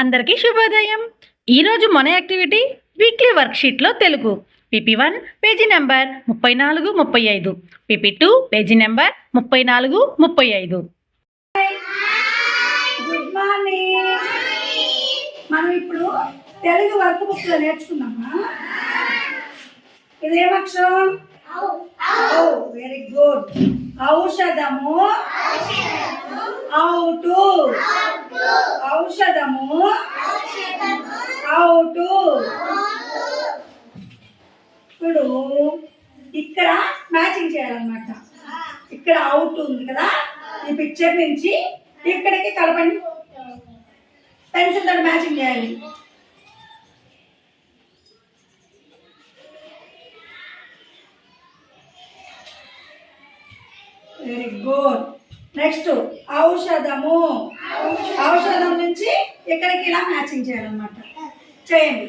అందరికీ శుభోదయం. ఈరోజు మన యాక్టివిటీ వీక్లీ వర్క్షీట్లో Telugu PP1 page number 34, 35, PP2 page number 34, 35. Good morning. మనం ఇప్పుడు తెలుగు వర్క్ బుక్ లో నేర్చుకున్నామా? ఇదేం అక్షరం? Very good. ఔషధము, అవుటు, ఔషధము, అవుటు. ఇప్పుడు ఇక్కడ మ్యాచింగ్ చేయాలన్నమాట. ఇక్కడ అవుట్ ఉంది కదా, ఈ పిక్చర్ నుంచి ఇక్కడికి కలపండి. పెన్సిల్ తోటి మ్యాచింగ్ చేయాలి. Very good. నెక్స్ట్ ఔషధము, ఔషధం నుంచి ఇక్కడికి ఇలా మ్యాచింగ్ చేయాలన్నమాట. చేయండి.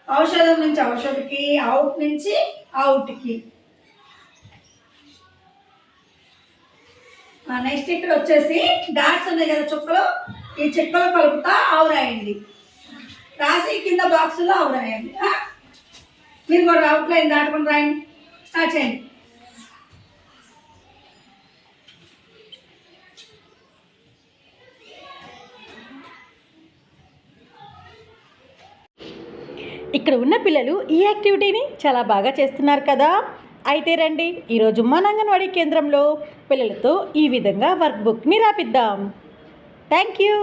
ఔషధం నుంచి ఔషధికి, అవుట్ నుంచి అవుట్కి. నెక్స్ట్ ఇక్కడ వచ్చేసి డాట్స్ ఉన్నాయి కదా, చుక్కలు. ఈ చుక్కలు కలుపుతా ఆవు రాయండి. రాసి కింద బాక్సులో ఆవు రాయండి. మీరు కూడా అవుట్ లైన్ దాటుకుని రాయండి. స్టార్ట్ చేయండి. ఇక్కడ ఉన్న పిల్లలు ఈ యాక్టివిటీని చాలా బాగా చేస్తున్నారు కదా. అయితే రండి, ఈరోజు మన అంగన్వాడీ కేంద్రంలో పిల్లలతో ఈ విధంగా వర్క్ బుక్ని రాపిద్దాం. Thank you.